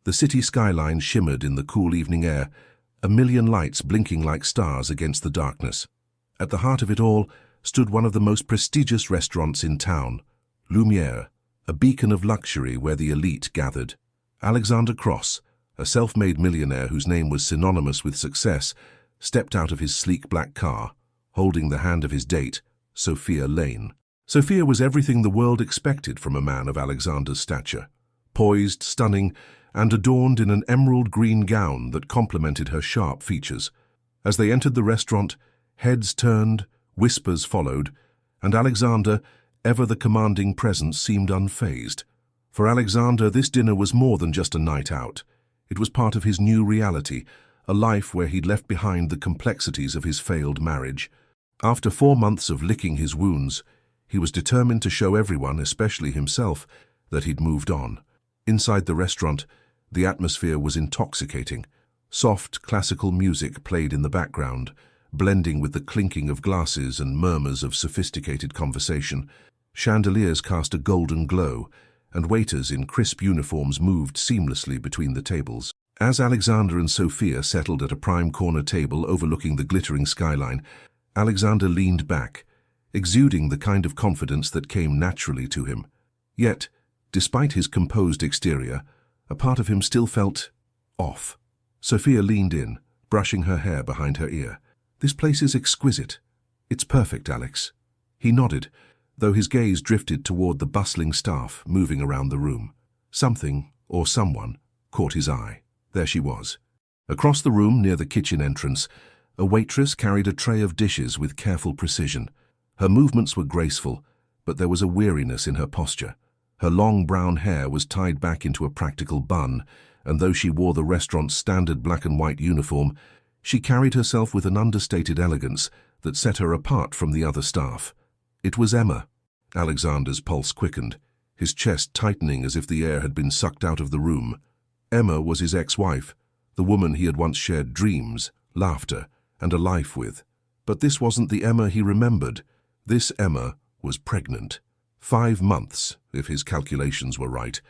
The city skyline shimmered in the cool evening air, a million lights blinking like stars against the darkness. At the heart of it all stood one of the most prestigious restaurants in town, Lumiere, a beacon of luxury where the elite gathered. Alexander Cross, a self-made millionaire whose name was synonymous with success, stepped out of his sleek black car, holding the hand of his date, Sophia Lane. Sophia was everything the world expected from a man of Alexander's stature, poised, stunning, and adorned in an emerald green gown that complemented her sharp features. As they entered the restaurant, heads turned, whispers followed, and Alexander, ever the commanding presence, seemed unfazed. For Alexander, this dinner was more than just a night out. It was part of his new reality, a life where he'd left behind the complexities of his failed marriage. After 4 months of licking his wounds, he was determined to show everyone, especially himself, that he'd moved on. Inside the restaurant, the atmosphere was intoxicating. Soft, classical music played in the background, blending with the clinking of glasses and murmurs of sophisticated conversation. Chandeliers cast a golden glow, and waiters in crisp uniforms moved seamlessly between the tables. As Alexander and Sophia settled at a prime corner table overlooking the glittering skyline, Alexander leaned back, exuding the kind of confidence that came naturally to him. Yet, despite his composed exterior, a part of him still felt off. Sophia leaned in, brushing her hair behind her ear. "This place is exquisite. It's perfect, Alex." He nodded, though his gaze drifted toward the bustling staff moving around the room. Something, or someone, caught his eye. There she was. Across the room, near the kitchen entrance, a waitress carried a tray of dishes with careful precision. Her movements were graceful, but there was a weariness in her posture. Her long brown hair was tied back into a practical bun, and though she wore the restaurant's standard black and white uniform, she carried herself with an understated elegance that set her apart from the other staff. It was Emma. Alexander's pulse quickened, his chest tightening as if the air had been sucked out of the room. Emma was his ex-wife, the woman he had once shared dreams, laughter, and a life with. But this wasn't the Emma he remembered. This Emma was pregnant. 5 months, if his calculations were right.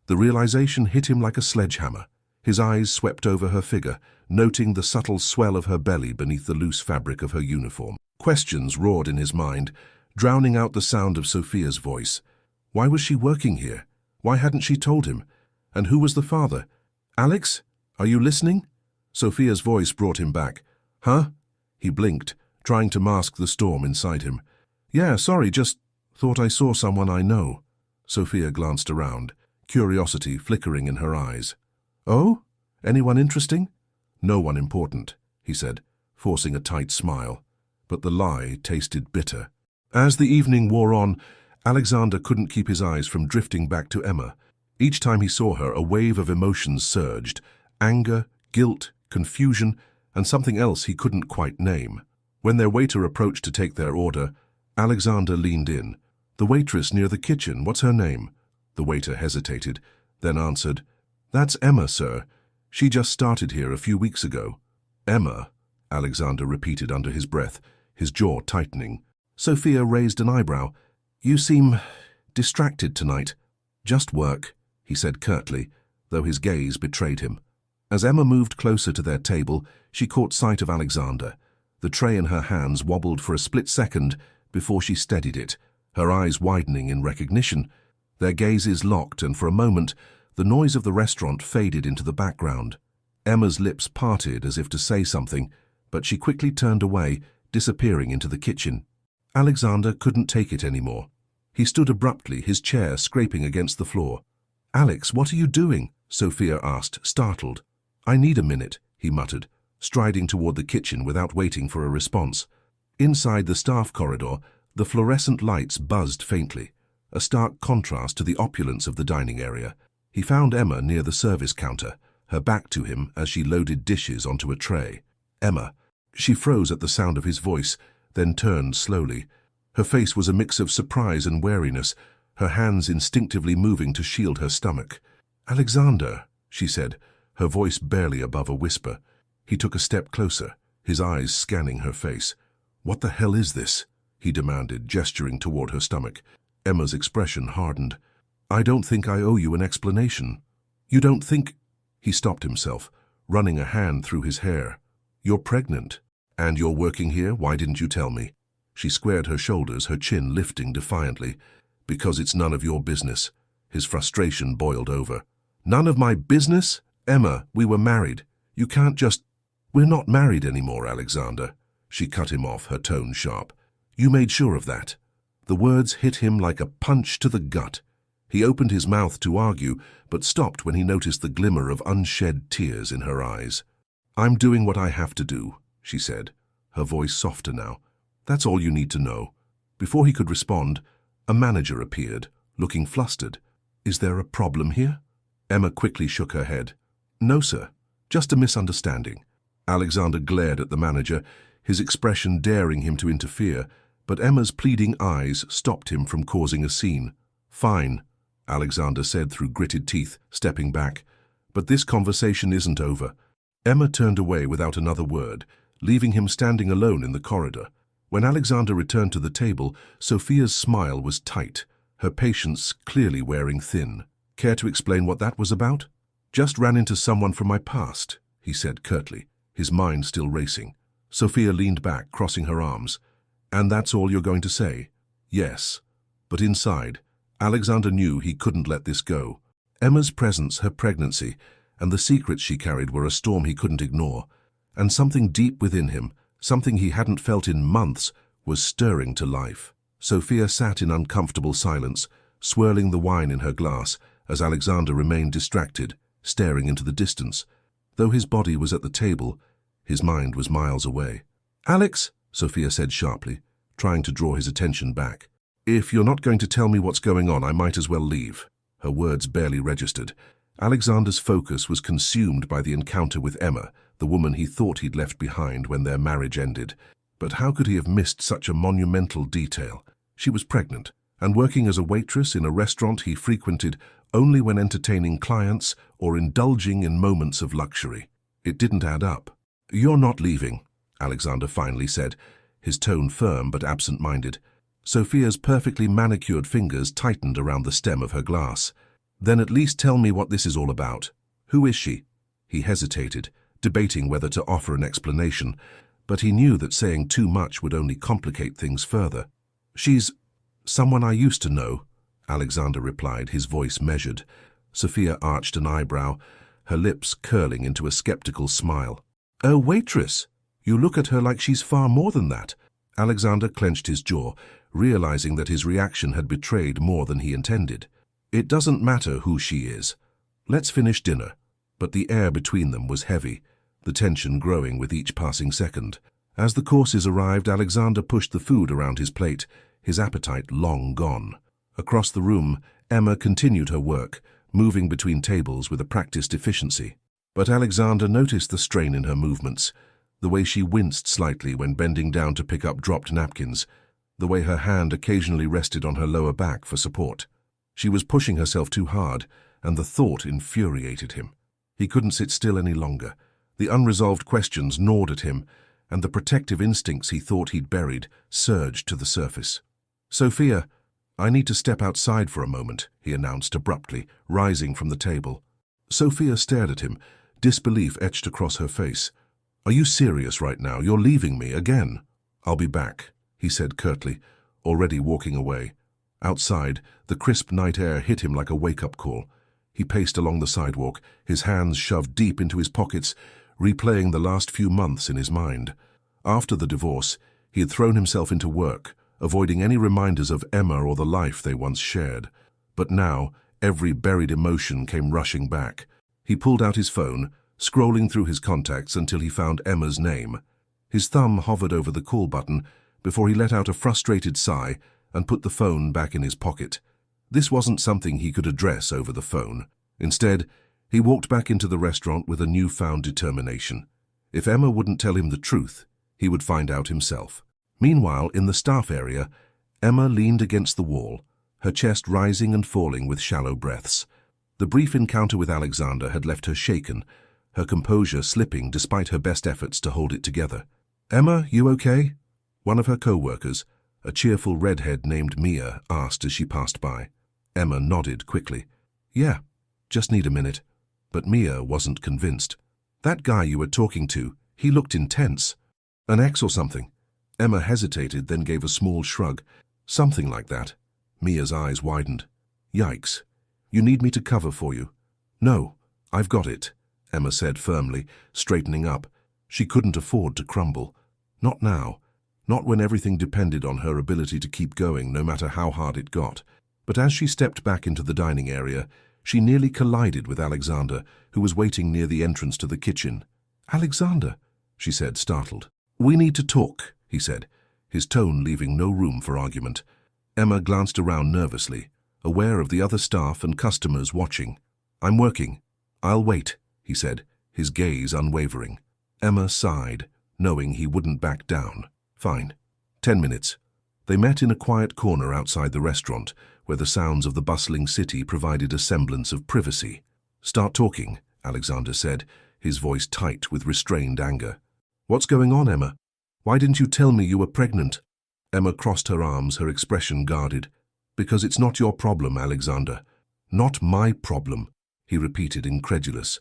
The realization hit him like a sledgehammer. His eyes swept over her figure, noting the subtle swell of her belly beneath the loose fabric of her uniform. Questions roared in his mind, drowning out the sound of Sophia's voice. Why was she working here? Why hadn't she told him? And who was the father? "Alex, are you listening?" Sophia's voice brought him back. "Huh?" He blinked, trying to mask the storm inside him. "Yeah, sorry, just thought I saw someone I know." Sophia glanced around, curiosity flickering in her eyes. "Oh? Anyone interesting?" "No one important," he said, forcing a tight smile. But the lie tasted bitter. As the evening wore on, Alexander couldn't keep his eyes from drifting back to Emma. Each time he saw her, a wave of emotions surged: anger, guilt, confusion, and something else he couldn't quite name. When their waiter approached to take their order, Alexander leaned in. "The waitress near the kitchen, what's her name?" The waiter hesitated, then answered, "That's Emma, sir. She just started here a few weeks ago." "Emma," Alexander repeated under his breath, his jaw tightening. Sophia raised an eyebrow. "You seem distracted tonight." "Just work," he said curtly, though his gaze betrayed him. As Emma moved closer to their table, she caught sight of Alexander. The tray in her hands wobbled for a split second before she steadied it, her eyes widening in recognition. Their gazes locked, and for a moment, the noise of the restaurant faded into the background. Emma's lips parted as if to say something, but she quickly turned away, disappearing into the kitchen. Alexander couldn't take it anymore. He stood abruptly, his chair scraping against the floor. "Alex, what are you doing?" Sophia asked, startled. "I need a minute," he muttered, striding toward the kitchen without waiting for a response. Inside the staff corridor, the fluorescent lights buzzed faintly, a stark contrast to the opulence of the dining area. He found Emma near the service counter, her back to him as she loaded dishes onto a tray. "Emma." She froze at the sound of his voice, then turned slowly. Her face was a mix of surprise and wariness, her hands instinctively moving to shield her stomach. "Alexander," she said, her voice barely above a whisper. He took a step closer, his eyes scanning her face. "What the hell is this?" he demanded, gesturing toward her stomach. Emma's expression hardened. "I don't think I owe you an explanation." "You don't think—" He stopped himself, running a hand through his hair. "You're pregnant. And you're working here? Why didn't you tell me?" She squared her shoulders, her chin lifting defiantly. "Because it's none of your business." His frustration boiled over. "None of my business? Emma, we were married. You can't just—" "We're not married anymore, Alexander." She cut him off, her tone sharp. "You made sure of that." The words hit him like a punch to the gut. He opened his mouth to argue, but stopped when he noticed the glimmer of unshed tears in her eyes. "I'm doing what I have to do," she said, her voice softer now. "That's all you need to know." Before he could respond, a manager appeared, looking flustered. "Is there a problem here?" Emma quickly shook her head. "No, sir. Just a misunderstanding." Alexander glared at the manager, his expression daring him to interfere, but Emma's pleading eyes stopped him from causing a scene. "Fine," Alexander said through gritted teeth, stepping back. "But this conversation isn't over." Emma turned away without another word, leaving him standing alone in the corridor. When Alexander returned to the table, Sophia's smile was tight, her patience clearly wearing thin. "Care to explain what that was about?" "Just ran into someone from my past," he said curtly, his mind still racing. Sophia leaned back, crossing her arms. "And that's all you're going to say?" "Yes." But inside, Alexander knew he couldn't let this go. Emma's presence, her pregnancy, and the secrets she carried were a storm he couldn't ignore. And something deep within him, something he hadn't felt in months, was stirring to life. Sophia sat in uncomfortable silence, swirling the wine in her glass, as Alexander remained distracted, staring into the distance. Though his body was at the table, his mind was miles away. "Alex," Sophia said sharply, trying to draw his attention back. "If you're not going to tell me what's going on, I might as well leave." Her words barely registered. Alexander's focus was consumed by the encounter with Emma, the woman he thought he'd left behind when their marriage ended. But how could he have missed such a monumental detail? She was pregnant, and working as a waitress in a restaurant he frequented only when entertaining clients or indulging in moments of luxury. It didn't add up. "You're not leaving," Alexander finally said, his tone firm but absent-minded. Sophia's perfectly manicured fingers tightened around the stem of her glass. "Then at least tell me what this is all about. Who is she?" He hesitated, debating whether to offer an explanation, but he knew that saying too much would only complicate things further. "She's someone I used to know," Alexander replied, his voice measured. Sophia arched an eyebrow, her lips curling into a skeptical smile. "A waitress? You look at her like she's far more than that." Alexander clenched his jaw, realizing that his reaction had betrayed more than he intended. "It doesn't matter who she is. Let's finish dinner." But the air between them was heavy, the tension growing with each passing second. As the courses arrived, Alexander pushed the food around his plate, his appetite long gone. Across the room, Emma continued her work, moving between tables with a practiced efficiency. But Alexander noticed the strain in her movements, the way she winced slightly when bending down to pick up dropped napkins, the way her hand occasionally rested on her lower back for support. She was pushing herself too hard, and the thought infuriated him. He couldn't sit still any longer. The unresolved questions gnawed at him, and the protective instincts he thought he'd buried surged to the surface. "Sophia, I need to step outside for a moment," he announced abruptly, rising from the table. Sophia stared at him, disbelief etched across her face. "Are you serious right now? You're leaving me again?" "I'll be back," he said curtly, already walking away. Outside, the crisp night air hit him like a wake-up call. He paced along the sidewalk, his hands shoved deep into his pockets, replaying the last few months in his mind. After the divorce, he had thrown himself into work, avoiding any reminders of Emma or the life they once shared. But now, every buried emotion came rushing back. He pulled out his phone, scrolling through his contacts until he found Emma's name. His thumb hovered over the call button before he let out a frustrated sigh and put the phone back in his pocket. This wasn't something he could address over the phone. Instead, he walked back into the restaurant with a newfound determination. If Emma wouldn't tell him the truth, he would find out himself. Meanwhile, in the staff area, Emma leaned against the wall, her chest rising and falling with shallow breaths. The brief encounter with Alexander had left her shaken, her composure slipping despite her best efforts to hold it together. "Emma, you okay?" One of her co-workers, a cheerful redhead named Mia, asked as she passed by. Emma nodded quickly. "Yeah, just need a minute." But Mia wasn't convinced. That guy you were talking to, he looked intense. An ex or something? Emma hesitated, then gave a small shrug. Something like that. Mia's eyes widened. Yikes. You need me to cover for you? No, I've got it, Emma said firmly, straightening up. She couldn't afford to crumble. Not now. Not when everything depended on her ability to keep going, no matter how hard it got. But as she stepped back into the dining area, she nearly collided with Alexander, who was waiting near the entrance to the kitchen. Alexander, she said, startled. We need to talk, he said, his tone leaving no room for argument. Emma glanced around nervously, aware of the other staff and customers watching. I'm working. I'll wait, he said, his gaze unwavering. Emma sighed, knowing he wouldn't back down. Fine. 10 minutes. They met in a quiet corner outside the restaurant, where the sounds of the bustling city provided a semblance of privacy. Start talking, Alexander said, his voice tight with restrained anger. What's going on, Emma? Why didn't you tell me you were pregnant? Emma crossed her arms, her expression guarded. Because it's not your problem, Alexander. Not my problem, he repeated, incredulous.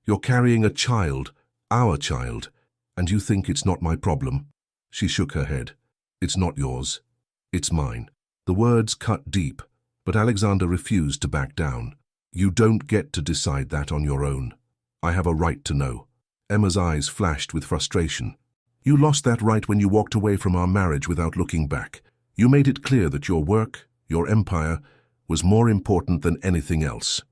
You're carrying a child, our child, and you think it's not my problem? She shook her head. It's not yours. It's mine. The words cut deep, but Alexander refused to back down. You don't get to decide that on your own. I have a right to know. Emma's eyes flashed with frustration. You lost that right when you walked away from our marriage without looking back. You made it clear that your work, your empire, was more important than anything else,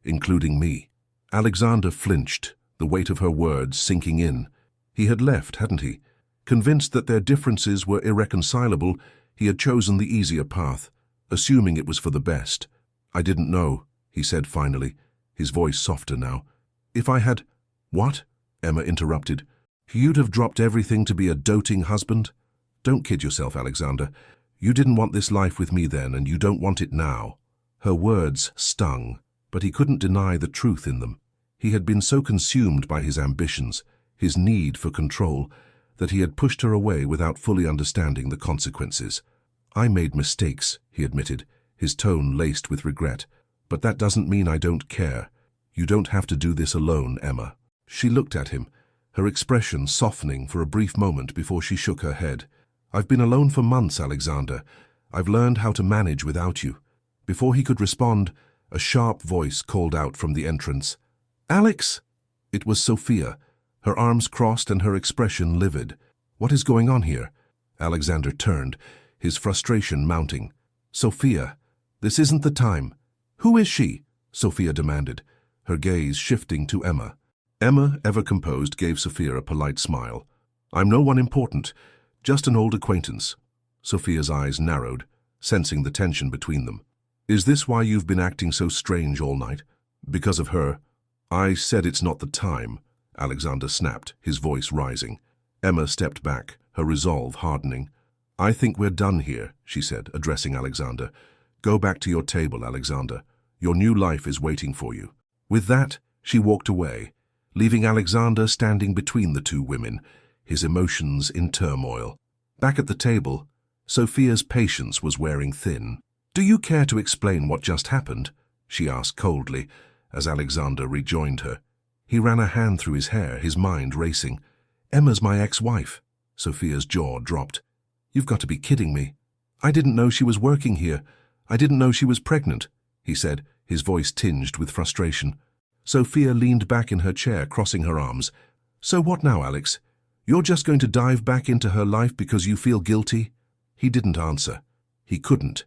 including me. Alexander flinched, the weight of her words sinking in. He had left, hadn't he? Convinced that their differences were irreconcilable, he had chosen the easier path, assuming it was for the best. I didn't know, he said finally, his voice softer now. If I had— What? Emma interrupted. You'd have dropped everything to be a doting husband? Don't kid yourself, Alexander. You didn't want this life with me then, and you don't want it now. Her words stung, but he couldn't deny the truth in them. He had been so consumed by his ambitions, his need for control, that he had pushed her away without fully understanding the consequences. I made mistakes, he admitted, his tone laced with regret. But that doesn't mean I don't care. You don't have to do this alone, Emma. She looked at him, her expression softening for a brief moment before she shook her head. I've been alone for months, Alexander. I've learned how to manage without you. Before he could respond, a sharp voice called out from the entrance. Alex! It was Sophia, her arms crossed and her expression livid. What is going on here? Alexander turned, his frustration mounting. Sophia, this isn't the time. Who is she? Sophia demanded, her gaze shifting to Emma. Emma, ever composed, gave Sophia a polite smile. I'm no one important, just an old acquaintance. Sophia's eyes narrowed, sensing the tension between them. Is this why you've been acting so strange all night? Because of her? I said it's not the time, Alexander snapped, his voice rising. Emma stepped back, her resolve hardening. I think we're done here, she said, addressing Alexander. Go back to your table, Alexander. Your new life is waiting for you. With that, she walked away, leaving Alexander standing between the two women, his emotions in turmoil. Back at the table, Sophia's patience was wearing thin. Do you care to explain what just happened? She asked coldly, as Alexander rejoined her. He ran a hand through his hair, his mind racing. Emma's my ex-wife. Sophia's jaw dropped. You've got to be kidding me. I didn't know she was working here. I didn't know she was pregnant, he said, his voice tinged with frustration. Sophia leaned back in her chair, crossing her arms. So what now, Alex? You're just going to dive back into her life because you feel guilty? He didn't answer. He couldn't.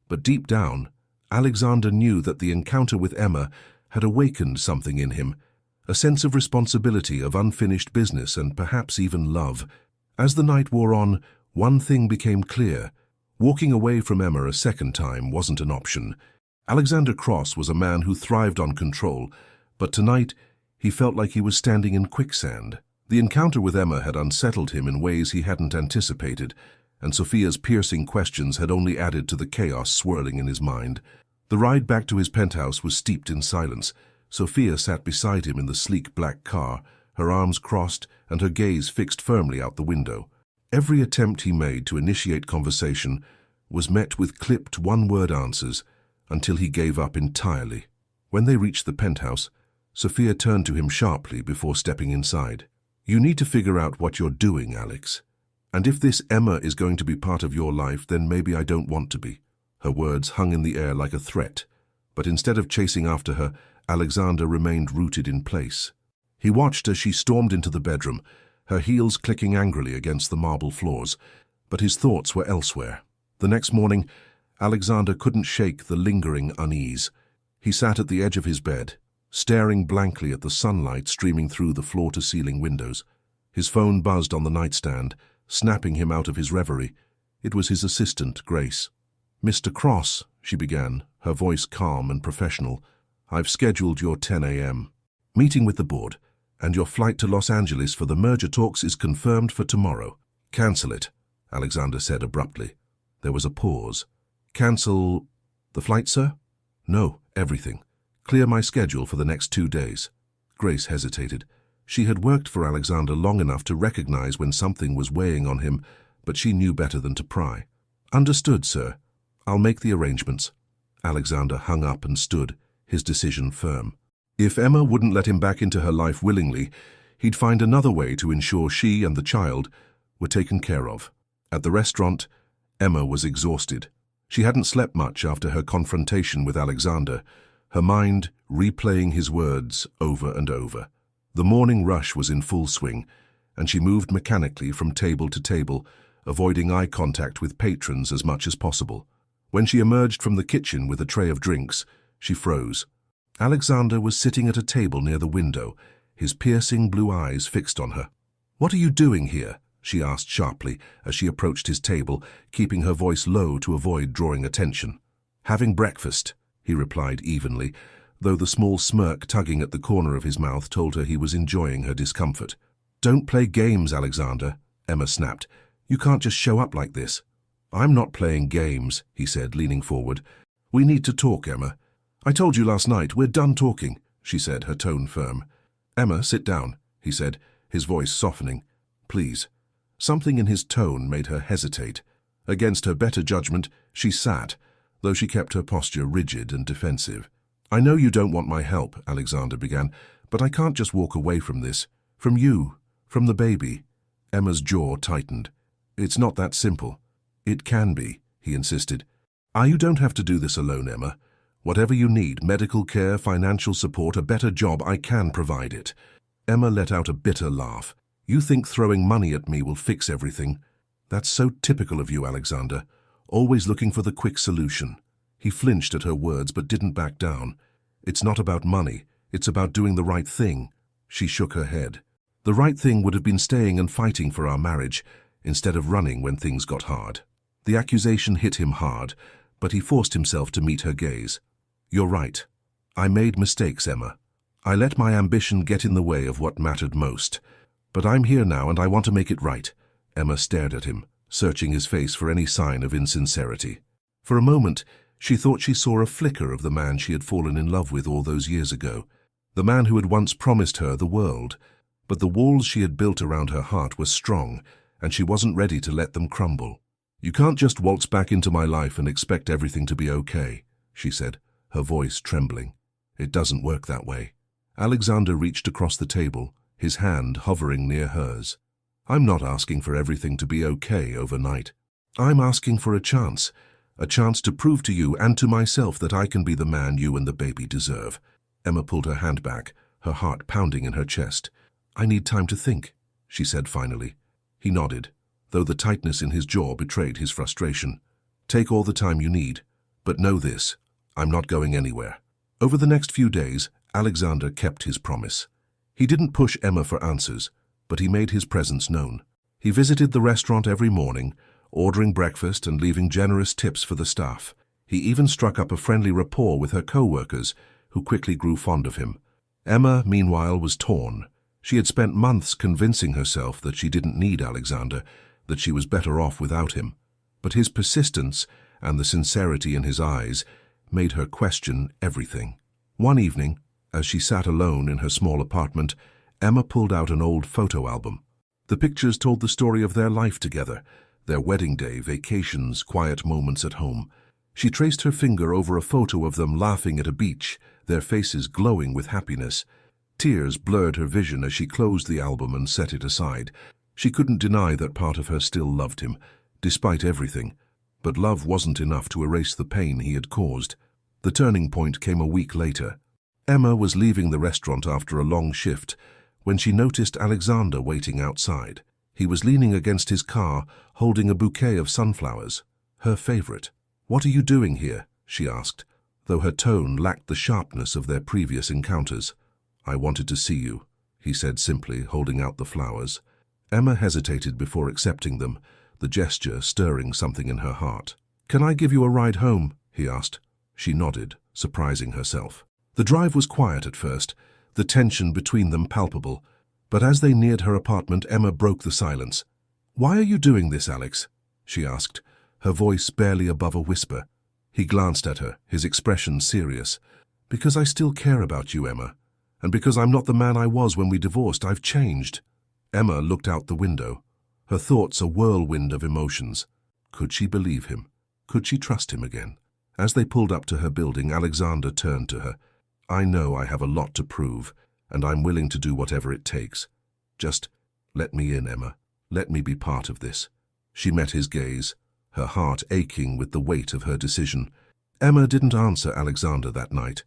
But deep down, Alexander knew that the encounter with Emma had awakened something in him, a sense of responsibility, of unfinished business, and perhaps even love. As the night wore on, one thing became clear. Walking away from Emma a second time wasn't an option. Alexander Cross was a man who thrived on control, but tonight he felt like he was standing in quicksand. The encounter with Emma had unsettled him in ways he hadn't anticipated, and Sophia's piercing questions had only added to the chaos swirling in his mind. The ride back to his penthouse was steeped in silence. Sophia sat beside him in the sleek black car, her arms crossed and her gaze fixed firmly out the window. Every attempt he made to initiate conversation was met with clipped one-word answers until he gave up entirely. When they reached the penthouse, Sophia turned to him sharply before stepping inside. "You need to figure out what you're doing, Alex. And if this Emma is going to be part of your life, then maybe I don't want to be." Her words hung in the air like a threat, but instead of chasing after her, Alexander remained rooted in place. He watched as she stormed into the bedroom, her heels clicking angrily against the marble floors, but his thoughts were elsewhere. The next morning, Alexander couldn't shake the lingering unease. He sat at the edge of his bed, staring blankly at the sunlight streaming through the floor-to-ceiling windows. His phone buzzed on the nightstand, snapping him out of his reverie. It was his assistant, Grace. "Mr. Cross," she began, her voice calm and professional, "I've scheduled your 10 a.m. meeting with the board, and your flight to Los Angeles for the merger talks is confirmed for tomorrow." "Cancel it," Alexander said abruptly. There was a pause. "Cancel the flight, sir?" "No, everything. Clear my schedule for the next 2 days." Grace hesitated. She had worked for Alexander long enough to recognize when something was weighing on him, but she knew better than to pry. "Understood, sir. I'll make the arrangements." Alexander hung up and stood, his decision firm. If Emma wouldn't let him back into her life willingly, he'd find another way to ensure she and the child were taken care of. At the restaurant, Emma was exhausted. She hadn't slept much after her confrontation with Alexander, her mind replaying his words over and over. The morning rush was in full swing, and she moved mechanically from table to table, avoiding eye contact with patrons as much as possible. When she emerged from the kitchen with a tray of drinks, she froze. Alexander was sitting at a table near the window, his piercing blue eyes fixed on her. "What are you doing here?" she asked sharply as she approached his table, keeping her voice low to avoid drawing attention. "Having breakfast," he replied evenly, though the small smirk tugging at the corner of his mouth told her he was enjoying her discomfort. "Don't play games, Alexander," Emma snapped. "You can't just show up like this." "I'm not playing games," he said, leaning forward. "We need to talk, Emma." "I told you last night, we're done talking," she said, her tone firm. "Emma, sit down," he said, his voice softening. "Please." Something in his tone made her hesitate. Against her better judgment, she sat, though she kept her posture rigid and defensive. "I know you don't want my help," Alexander began, "but I can't just walk away from this. From you, from the baby." Emma's jaw tightened. "It's not that simple." "It can be," he insisted. "You don't have to do this alone, Emma. Whatever you need, medical care, financial support, a better job, I can provide it." Emma let out a bitter laugh. "You think throwing money at me will fix everything? That's so typical of you, Alexander. Always looking for the quick solution." He flinched at her words but didn't back down. "It's not about money. It's about doing the right thing." She shook her head. "The right thing would have been staying and fighting for our marriage, instead of running when things got hard." The accusation hit him hard, but he forced himself to meet her gaze. "You're right. I made mistakes, Emma. I let my ambition get in the way of what mattered most. But I'm here now and I want to make it right." Emma stared at him, searching his face for any sign of insincerity. For a moment, she thought she saw a flicker of the man she had fallen in love with all those years ago, the man who had once promised her the world. But the walls she had built around her heart were strong, and she wasn't ready to let them crumble. "You can't just waltz back into my life and expect everything to be okay," she said, her voice trembling. "It doesn't work that way." Alexander reached across the table, his hand hovering near hers. "I'm not asking for everything to be okay overnight. I'm asking for a chance to prove to you and to myself that I can be the man you and the baby deserve." Emma pulled her hand back, her heart pounding in her chest. "I need time to think," she said finally. He nodded, though the tightness in his jaw betrayed his frustration. "Take all the time you need, but know this, I'm not going anywhere." Over the next few days, Alexander kept his promise. He didn't push Emma for answers, but he made his presence known. He visited the restaurant every morning, ordering breakfast and leaving generous tips for the staff. He even struck up a friendly rapport with her co-workers, who quickly grew fond of him. Emma, meanwhile, was torn. She had spent months convincing herself that she didn't need Alexander, that she was better off without him. But his persistence and the sincerity in his eyes made her question everything. One evening, as she sat alone in her small apartment, Emma pulled out an old photo album. The pictures told the story of their life together, their wedding day, vacations, quiet moments at home. She traced her finger over a photo of them laughing at a beach, their faces glowing with happiness. Tears blurred her vision as she closed the album and set it aside. She couldn't deny that part of her still loved him, despite everything. But love wasn't enough to erase the pain he had caused. The turning point came a week later. Emma was leaving the restaurant after a long shift when she noticed Alexander waiting outside. He was leaning against his car, holding a bouquet of sunflowers, her favorite. "What are you doing here?" she asked, though her tone lacked the sharpness of their previous encounters. "I wanted to see you," he said simply, holding out the flowers. Emma hesitated before accepting them, the gesture stirring something in her heart. "Can I give you a ride home?" he asked. She nodded, surprising herself. The drive was quiet at first, the tension between them palpable. But as they neared her apartment, Emma broke the silence. "Why are you doing this, Alex?" she asked, her voice barely above a whisper. He glanced at her, his expression serious. "Because I still care about you, Emma. And because I'm not the man I was when we divorced, I've changed." Emma looked out the window, her thoughts a whirlwind of emotions. Could she believe him? Could she trust him again? As they pulled up to her building, Alexander turned to her. "I know I have a lot to prove, and I'm willing to do whatever it takes. Just let me in, Emma. Let me be part of this." She met his gaze, her heart aching with the weight of her decision. Emma didn't answer Alexander that night.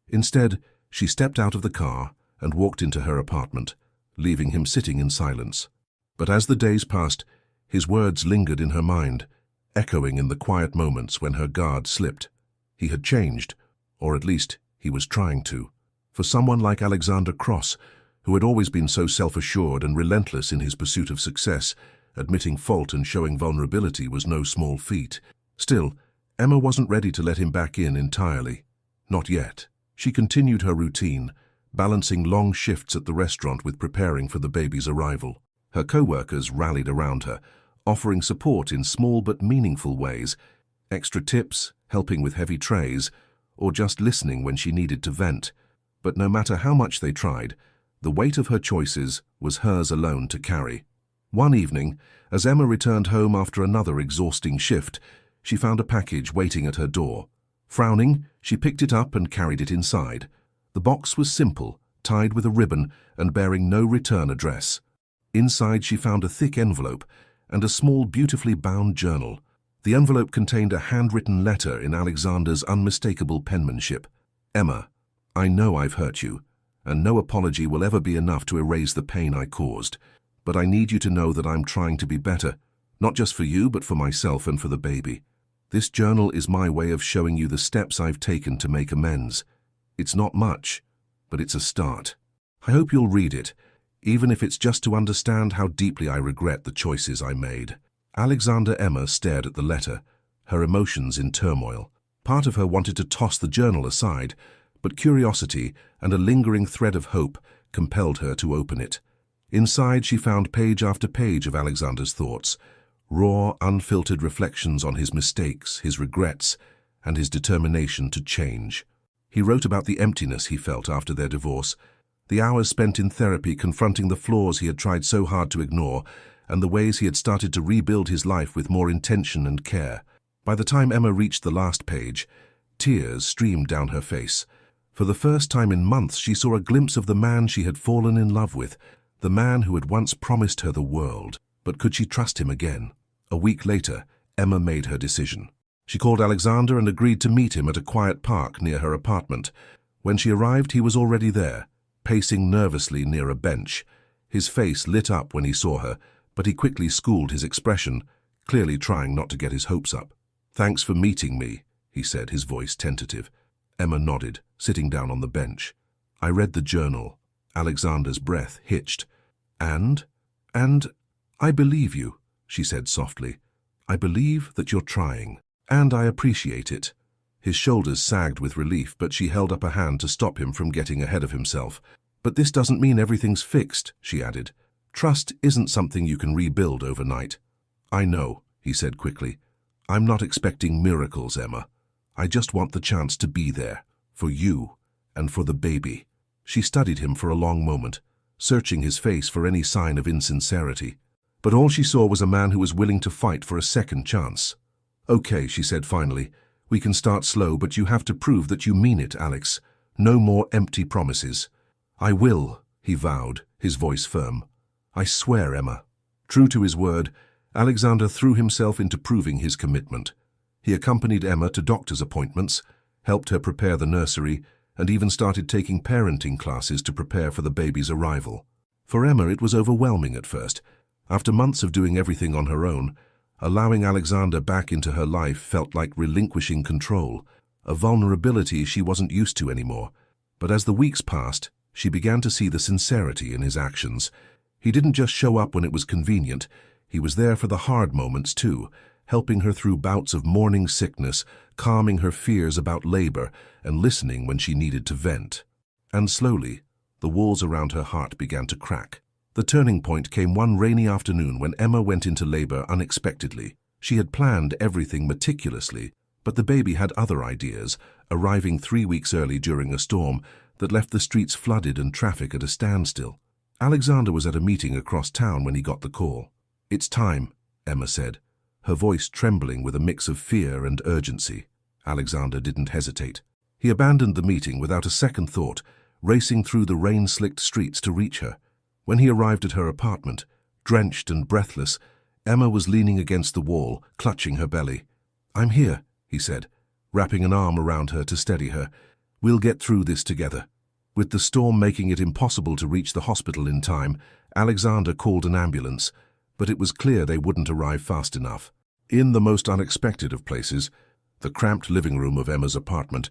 Instead, she stepped out of the car and walked into her apartment, leaving him sitting in silence. But as the days passed, his words lingered in her mind, echoing in the quiet moments when her guard slipped. He had changed, or at least he was trying to. For someone like Alexander Cross, who had always been so self-assured and relentless in his pursuit of success, admitting fault and showing vulnerability was no small feat. Still, Emma wasn't ready to let him back in entirely. Not yet. She continued her routine, balancing long shifts at the restaurant with preparing for the baby's arrival. Her co-workers rallied around her, offering support in small but meaningful ways, extra tips, helping with heavy trays, or just listening when she needed to vent. But no matter how much they tried, the weight of her choices was hers alone to carry. One evening, as Emma returned home after another exhausting shift, she found a package waiting at her door. Frowning, she picked it up and carried it inside. The box was simple, tied with a ribbon and bearing no return address. Inside she found a thick envelope and a small, beautifully bound journal. The envelope contained a handwritten letter in Alexander's unmistakable penmanship. "Emma, I know I've hurt you, and no apology will ever be enough to erase the pain I caused. But I need you to know that I'm trying to be better, not just for you, but for myself and for the baby. This journal is my way of showing you the steps I've taken to make amends. It's not much, but it's a start. I hope you'll read it, even if it's just to understand how deeply I regret the choices I made." Emma stared at the letter, her emotions in turmoil. Part of her wanted to toss the journal aside, but curiosity and a lingering thread of hope compelled her to open it. Inside she found page after page of Alexander's thoughts, raw, unfiltered reflections on his mistakes, his regrets, and his determination to change. He wrote about the emptiness he felt after their divorce, the hours spent in therapy confronting the flaws he had tried so hard to ignore, and the ways he had started to rebuild his life with more intention and care. By the time Emma reached the last page, tears streamed down her face. For the first time in months, she saw a glimpse of the man she had fallen in love with, the man who had once promised her the world. But could she trust him again? A week later, Emma made her decision. She called Alexander and agreed to meet him at a quiet park near her apartment. When she arrived, he was already there, pacing nervously near a bench. His face lit up when he saw her, but he quickly schooled his expression, clearly trying not to get his hopes up. "Thanks for meeting me," he said, his voice tentative. Emma nodded, sitting down on the bench. "I read the journal." Alexander's breath hitched. And I believe you," she said softly. "I believe that you're trying. And I appreciate it." His shoulders sagged with relief, but she held up a hand to stop him from getting ahead of himself. "But this doesn't mean everything's fixed," she added. "Trust isn't something you can rebuild overnight." "I know," he said quickly. "I'm not expecting miracles, Emma. I just want the chance to be there, for you and for the baby." She studied him for a long moment, searching his face for any sign of insincerity. But all she saw was a man who was willing to fight for a second chance. "Okay," she said finally. "We can start slow, but you have to prove that you mean it, Alex. No more empty promises." "I will," he vowed, his voice firm. "I swear, Emma." True to his word, Alexander threw himself into proving his commitment. He accompanied Emma to doctor's appointments, helped her prepare the nursery, and even started taking parenting classes to prepare for the baby's arrival. For Emma, it was overwhelming at first. After months of doing everything on her own, allowing Alexander back into her life felt like relinquishing control, a vulnerability she wasn't used to anymore. But as the weeks passed, she began to see the sincerity in his actions. He didn't just show up when it was convenient. He was there for the hard moments too, helping her through bouts of morning sickness, calming her fears about labor, and listening when she needed to vent. And slowly, the walls around her heart began to crack. The turning point came one rainy afternoon when Emma went into labor unexpectedly. She had planned everything meticulously, but the baby had other ideas, arriving 3 weeks early during a storm that left the streets flooded and traffic at a standstill. Alexander was at a meeting across town when he got the call. "It's time," Emma said, her voice trembling with a mix of fear and urgency. Alexander didn't hesitate. He abandoned the meeting without a second thought, racing through the rain-slicked streets to reach her. When he arrived at her apartment, drenched and breathless, Emma was leaning against the wall, clutching her belly. "I'm here," he said, wrapping an arm around her to steady her. "We'll get through this together." With the storm making it impossible to reach the hospital in time, Alexander called an ambulance, but it was clear they wouldn't arrive fast enough. In the most unexpected of places, the cramped living room of Emma's apartment,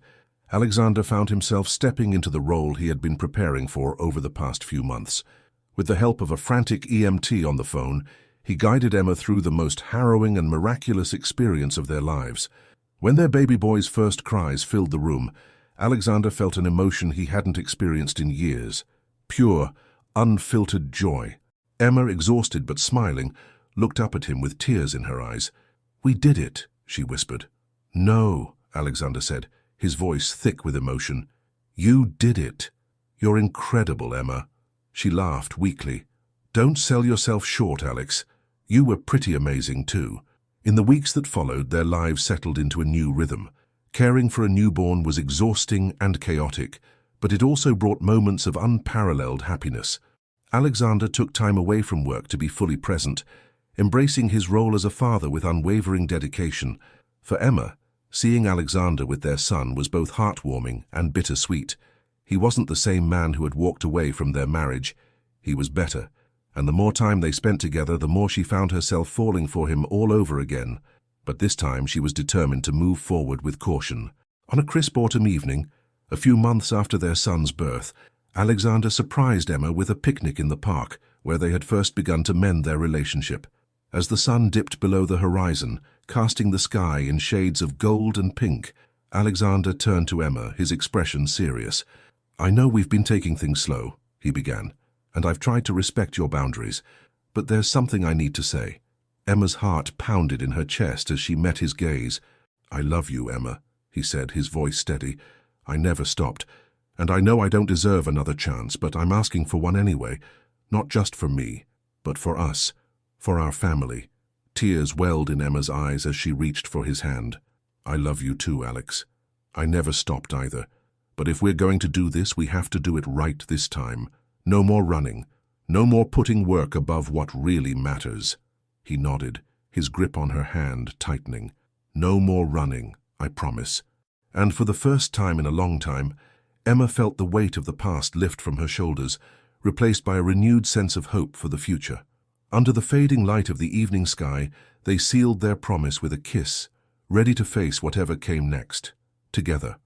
Alexander found himself stepping into the role he had been preparing for over the past few months. With the help of a frantic EMT on the phone, he guided Emma through the most harrowing and miraculous experience of their lives. When their baby boy's first cries filled the room, Alexander felt an emotion he hadn't experienced in years. Pure, unfiltered joy. Emma, exhausted but smiling, looked up at him with tears in her eyes. "We did it," she whispered. "No," Alexander said, his voice thick with emotion. "You did it. You're incredible, Emma." She laughed weakly. "Don't sell yourself short, Alex. You were pretty amazing too." In the weeks that followed, their lives settled into a new rhythm. Caring for a newborn was exhausting and chaotic, but it also brought moments of unparalleled happiness. Alexander took time away from work to be fully present, embracing his role as a father with unwavering dedication. For Emma, seeing Alexander with their son was both heartwarming and bittersweet. He wasn't the same man who had walked away from their marriage. He was better, and the more time they spent together, the more she found herself falling for him all over again. But this time she was determined to move forward with caution. On a crisp autumn evening, a few months after their son's birth, Alexander surprised Emma with a picnic in the park, where they had first begun to mend their relationship. As the sun dipped below the horizon, casting the sky in shades of gold and pink, Alexander turned to Emma, his expression serious. "I know we've been taking things slow," he began, "and I've tried to respect your boundaries, but there's something I need to say." Emma's heart pounded in her chest as she met his gaze. "I love you, Emma," he said, his voice steady. "I never stopped, and I know I don't deserve another chance, but I'm asking for one anyway, not just for me, but for us, for our family." Tears welled in Emma's eyes as she reached for his hand. "I love you too, Alex. I never stopped either. But if we're going to do this, we have to do it right this time. No more running. No more putting work above what really matters." He nodded, his grip on her hand tightening. "No more running, I promise." And for the first time in a long time, Emma felt the weight of the past lift from her shoulders, replaced by a renewed sense of hope for the future. Under the fading light of the evening sky, they sealed their promise with a kiss, ready to face whatever came next, together.